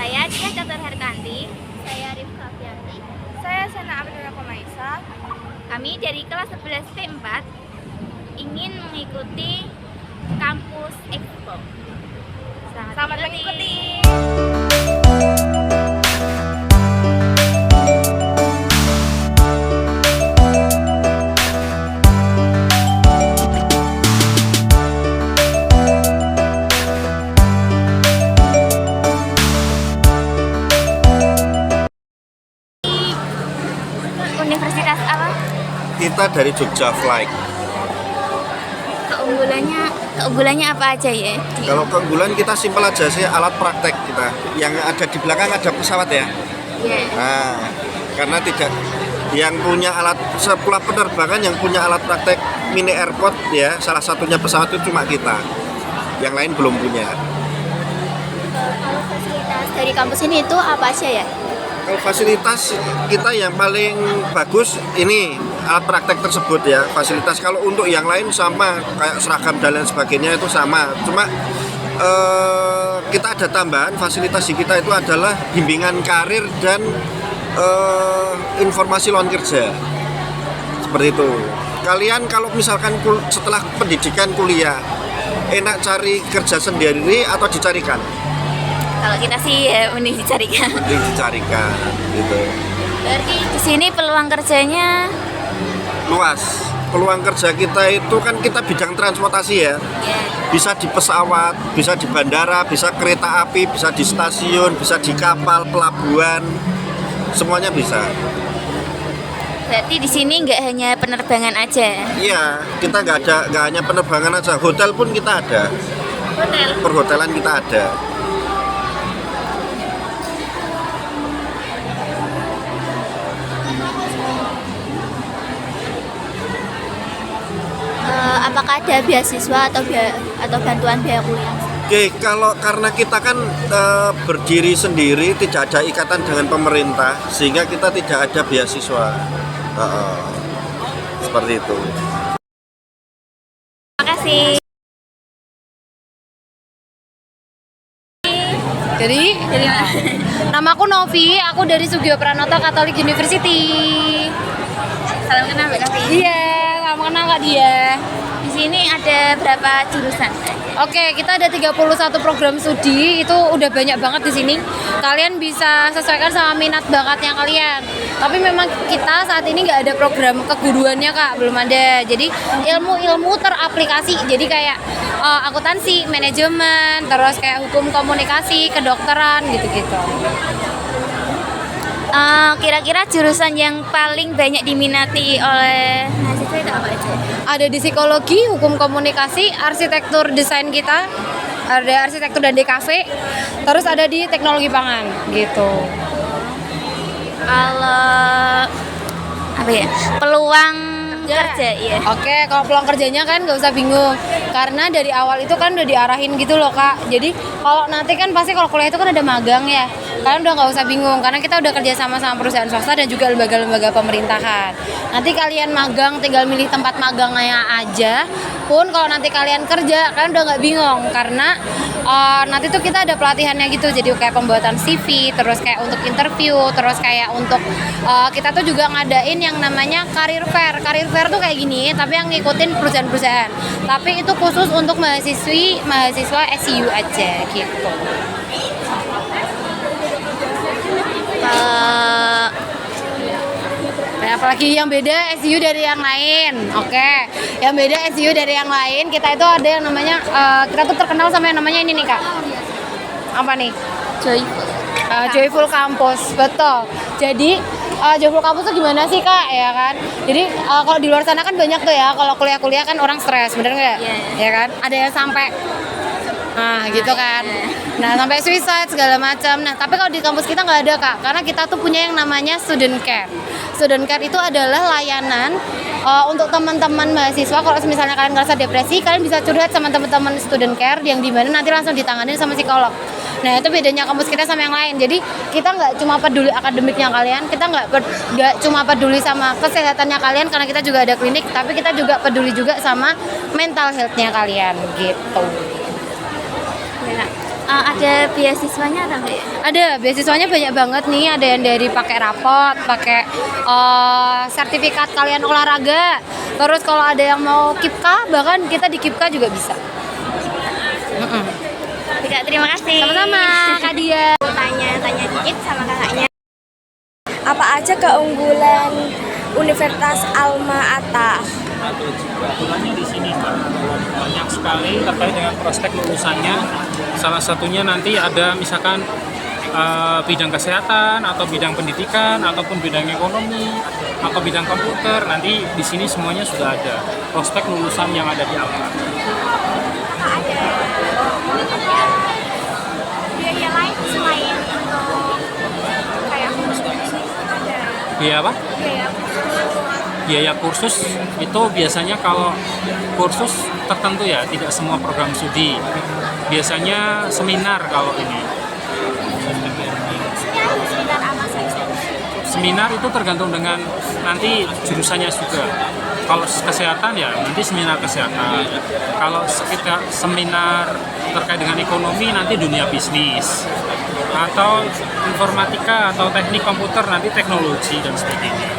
Saya Tia Catur Herkanti. Saya Rifka Fianti. Saya Sana Abdullah Komaisa. Kami dari kelas 11 P4 ingin mengikuti Kampus Expo. Selamat mengikuti. Universitas apa? Kita dari Jogja Flight. Keunggulannya apa aja ya? Kalau keunggulan kita simpel aja sih, alat praktek kita. Yang ada di belakang ada pesawat ya. Iya. Nah, karena tidak yang punya alat sekolah penerbangan yang punya alat praktek mini airport ya, salah satunya pesawat itu cuma kita. Yang lain belum punya. Kalau fasilitas dari kampus ini itu apa aja ya? Kalau fasilitas kita yang paling bagus ini alat praktek tersebut ya, fasilitas. Kalau untuk yang lain sama, kayak seragam dan lain sebagainya itu sama. Cuma kita ada tambahan fasilitas di kita itu adalah bimbingan karir dan informasi lowongan kerja. Seperti itu. Kalian kalau misalkan setelah pendidikan kuliah enak cari kerja sendiri atau dicarikan? Kalau kita sih ya mending dicarikan. Mending dicarikan gitu. Berarti di sini peluang kerjanya Luas. Peluang kerja kita itu kan kita bidang transportasi ya. Bisa di pesawat, bisa di bandara, bisa kereta api, bisa di stasiun, bisa di kapal, pelabuhan. Semuanya bisa. berarti di sini nggak hanya penerbangan aja. Iya, kita nggak hanya penerbangan aja, hotel pun kita ada. Hotel. Perhotelan kita ada. Apakah ada beasiswa atau bantuan biaya kuliah? Oke, kalau karena kita kan berdiri sendiri, tidak ada ikatan dengan pemerintah, sehingga kita tidak ada beasiswa. Seperti itu. Terima kasih. Jadi mana? nama aku Novi, aku dari Sugio Pranoto Catholic University. Salam kenal Mbak Novi. Iya, kamu kenal nggak dia? Di sini ada berapa jurusan? Oke, kita ada 31 program studi, itu udah banyak banget di sini. Kalian bisa sesuaikan sama minat bakatnya kalian. Tapi memang kita saat ini nggak ada program keguruannya Kak, belum ada. Jadi ilmu-ilmu teraplikasi. Jadi kayak akuntansi, manajemen, terus kayak hukum komunikasi, kedokteran gitu-gitu. Kira-kira jurusan yang paling banyak diminati oleh mahasiswa itu apa aja? Ada di psikologi, hukum komunikasi, arsitektur desain kita, ada arsitektur dan DKV, terus ada di teknologi pangan gitu. Kalau apa ya? Peluang kerja ya. Oke, kalau peluang kerjanya kan nggak usah bingung, karena dari awal itu kan udah diarahin gitu loh Kak. Jadi kalau nanti kan pasti kalau kuliah itu kan ada magang ya, kalian udah nggak usah bingung karena kita udah kerja sama perusahaan swasta dan juga lembaga-lembaga pemerintahan. Nanti kalian magang tinggal milih tempat magangnya aja. Pun kalau nanti kalian kerja, kalian udah nggak bingung karena nanti tuh kita ada pelatihannya gitu. Jadi kayak pembuatan CV, terus kayak untuk interview, terus kayak untuk kita tuh juga ngadain yang namanya career fair. Career fair tuh kayak gini, tapi yang ngikutin perusahaan-perusahaan. Tapi itu khusus untuk mahasiswa SCU aja gitu. Nah, apalagi yang beda SCU dari yang lain. Oke, yang beda SCU dari yang lain, kita itu ada yang namanya kita tuh terkenal sama yang namanya ini nih Kak. Apa nih? Joyful Campus, betul. Jadi Joyful Campus tuh gimana sih Kak, ya kan? Jadi kalau di luar sana kan banyak tuh ya, kalau kuliah-kuliah kan orang stres, bener nggak? Ya kan? Ada yang sampai gitu kan. Nah, sampai suicide segala macam. Nah, tapi kalau di kampus kita nggak ada Kak, karena kita tuh punya yang namanya student care. Student care itu adalah layanan untuk teman-teman mahasiswa. Kalau misalnya kalian ngerasa depresi, kalian bisa curhat sama teman-teman student care yang dimana nanti langsung ditanganin sama psikolog. Nah, itu bedanya kampus kita sama yang lain. Jadi kita nggak cuma peduli akademiknya kalian, kita nggak cuma peduli sama kesehatannya kalian karena kita juga ada klinik, tapi kita juga peduli juga sama mental health-nya kalian gitu. Ada beasiswanya atau enggak ya? Ada, beasiswanya banyak banget nih. Ada yang dari pakai rapot, pakai sertifikat kalian olahraga. Terus kalau ada yang mau KIPKA, bahkan kita di KIPKA juga bisa. Kak, terima kasih. Sama-sama, Kak Dia. Tanya dikit sama kakaknya. Apa aja keunggulan Universitas Alma Ata? Keunggulannya di sini Mbak, banyak sekali terkait dengan prospek lulusannya. Salah satunya nanti ada misalkan bidang kesehatan atau bidang pendidikan ataupun bidang ekonomi atau bidang komputer. Nanti di sini semuanya sudah ada prospek lulusan yang ada di Alma. Biaya lain selain untuk kayak ada Biaya apa? biaya Biaya kursus itu biasanya kalau kursus tertentu ya, tidak semua program studi. Biasanya seminar kalau ini. sekitar apa saja? Seminar itu tergantung dengan nanti jurusannya juga. Kalau kesehatan ya nanti seminar kesehatan. Kalau sekitar seminar terkait dengan ekonomi nanti dunia bisnis. Atau informatika atau teknik komputer nanti teknologi dan sebagainya.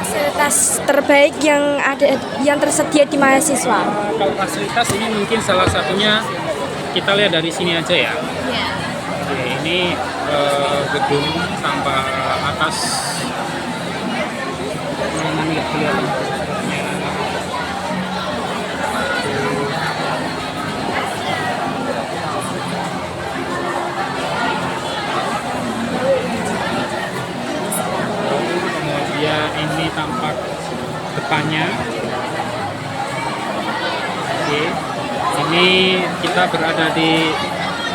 Fasilitas terbaik yang tersedia di mahasiswa. Kalau fasilitas ini mungkin salah satunya kita lihat dari sini aja ya. Oke, ini gedung tambah atas. Ini nggak kelihatan. Kemudian ini tampak depannya. Oke, ini kita berada di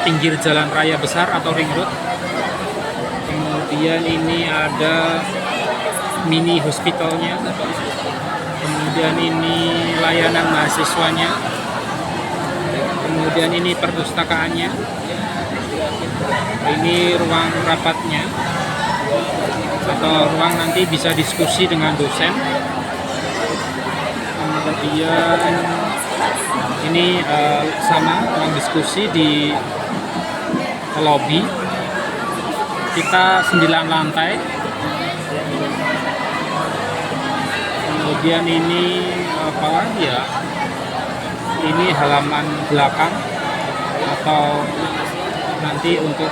pinggir jalan raya besar atau ring road. Kemudian ini ada mini hospitalnya. Kemudian ini layanan mahasiswanya. Kemudian ini perpustakaannya. Ini ruang rapatnya atau ruang nanti bisa diskusi dengan dosen. Kemudian ini sama ruang diskusi di lobby. Kita 9 lantai. Kemudian ini apa lagi ya? Ini halaman belakang atau nanti untuk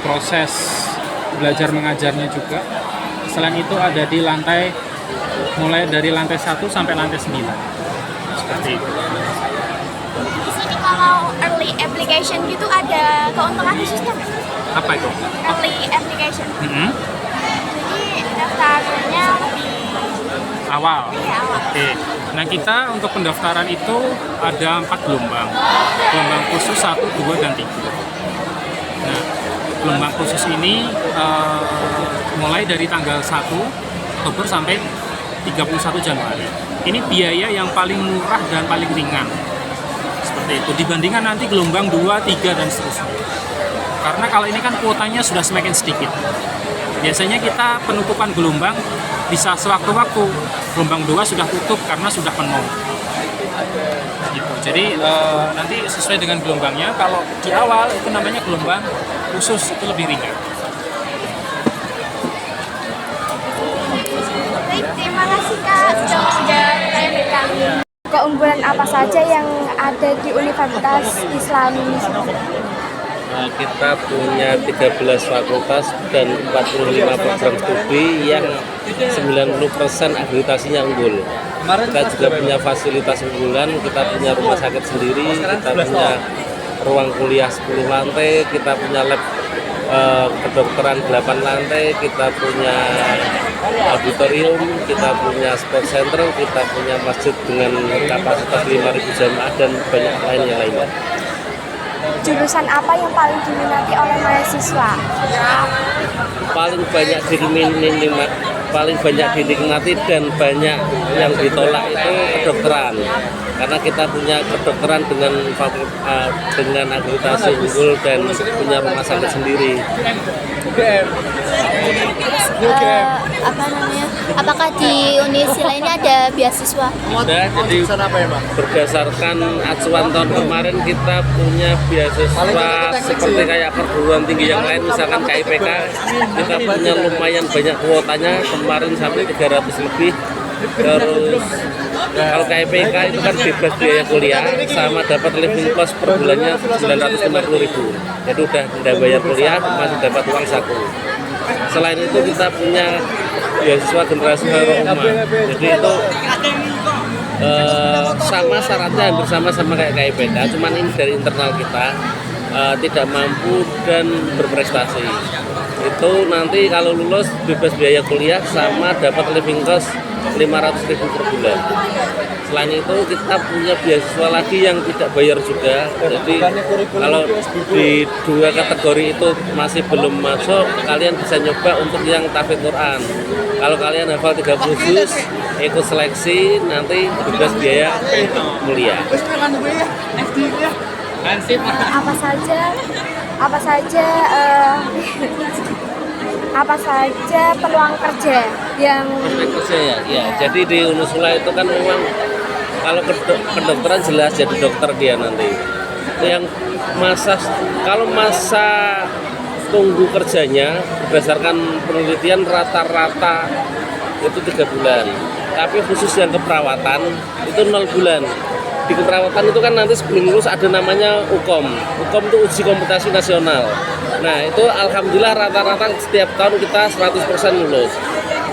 proses belajar mengajarnya juga. Selain itu ada di lantai, mulai dari lantai 1 sampai lantai 9. Seperti itu. Di sini kalau early application gitu ada keuntungan khususnya nggak? Apa itu? Early application. Mm-hmm. Jadi daftarnya lebih Awal. awal. Oke. Nah, kita untuk pendaftaran itu ada 4 gelombang. Gelombang khusus 1, 2, dan 3. Nah, gelombang khusus ini mulai dari tanggal 1 Oktober sampai 31 Januari. Ini biaya yang paling murah dan paling ringan. Seperti itu. Dibandingkan nanti gelombang 2, 3, dan seterusnya. Karena kalau ini kan kuotanya sudah semakin sedikit. Biasanya kita penutupan gelombang bisa sewaktu-waktu. Gelombang 2 sudah tutup karena sudah penuh. Gitu. Jadi nanti sesuai dengan gelombangnya. Kalau di awal itu namanya gelombang khusus, itu lebih ringan. Baik, terima kasih Kak sudah pertanyaan dari kami. Keunggulan apa saja yang ada di Universitas Islam ini? Kita punya 13 fakultas dan 45 program studi yang 90% akreditasinya unggul. Kita juga punya fasilitas unggulan, kita punya rumah sakit sendiri, kita punya ruang kuliah 10 lantai, kita punya lab kedokteran 8 lantai, kita punya auditorium, kita punya sport center, kita punya masjid dengan kapasitas 5.000 jamaah dan banyak lainnya. Jurusan apa yang paling diminati oleh mahasiswa? Paling banyak dinikmati dan banyak yang ditolak itu kedokteran. karena kita punya kedokteran dengan akreditasi unggul dan punya rumah sakit sendiri. Apakah di Unisila ini ada beasiswa? Ada, jadi berdasarkan acuan tahun kemarin kita punya beasiswa seperti kayak perguruan tinggi yang lain, misalkan KIPK, kita punya lumayan banyak kuotanya, kemarin sampai 300 lebih. Terus kalau KIPK itu kan bebas biaya kuliah sama dapat living cost per bulannya 950.000. Jadi udah bayar kuliah masih dapat uang saku. Selain itu kita punya beasiswa generasi Haroma. Jadi itu sama syaratnya hampir sama kayak KIPK, cuman ini dari internal kita tidak mampu dan berprestasi. Itu nanti kalau lulus bebas biaya kuliah sama dapat living cost 500.000 per bulan. Selain itu kita punya beasiswa lagi yang tidak bayar juga. Jadi kalau di 2 kategori itu masih belum masuk, kalian bisa nyoba untuk yang tahfidz Quran. Kalau kalian hafal 30 juz, ikut seleksi, nanti bebas biaya mulia. Apa saja peluang kerja yang Kerja ya. Jadi di Unisula itu kan memang kalau kedokteran jelas jadi dokter dia nanti. Yang kalau masa tunggu kerjanya berdasarkan penelitian rata-rata itu 3 bulan. Tapi khusus yang keperawatan itu 0 bulan. Di keperawatan itu kan nanti sebelum lulus ada namanya UKOM. UKOM itu uji kompetisi nasional. Nah itu alhamdulillah rata-rata setiap tahun kita 100% lulus.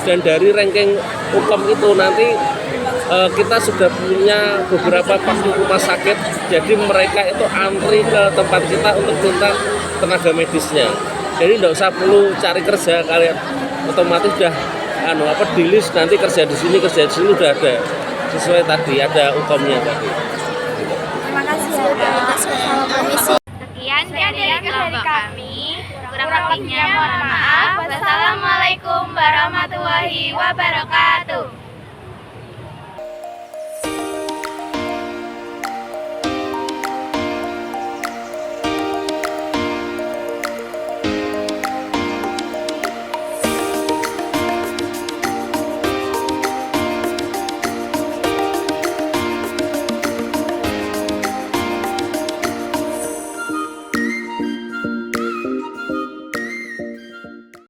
Dan dari ranking UKOM itu nanti kita sudah punya beberapa pakar rumah sakit. Jadi mereka itu antri ke tempat kita untuk minta tenaga medisnya. Jadi tidak usah perlu cari kerja, kalian otomatis sudah di list nanti kerja di sini udah ada. Sesuai tadi ada UKOM-nya tadi. terima kasih ya Pak. Sekian dari kelompok kami. Kurang lebihnya mohon maaf. Wassalamualaikum warahmatullahi wabarakatuh.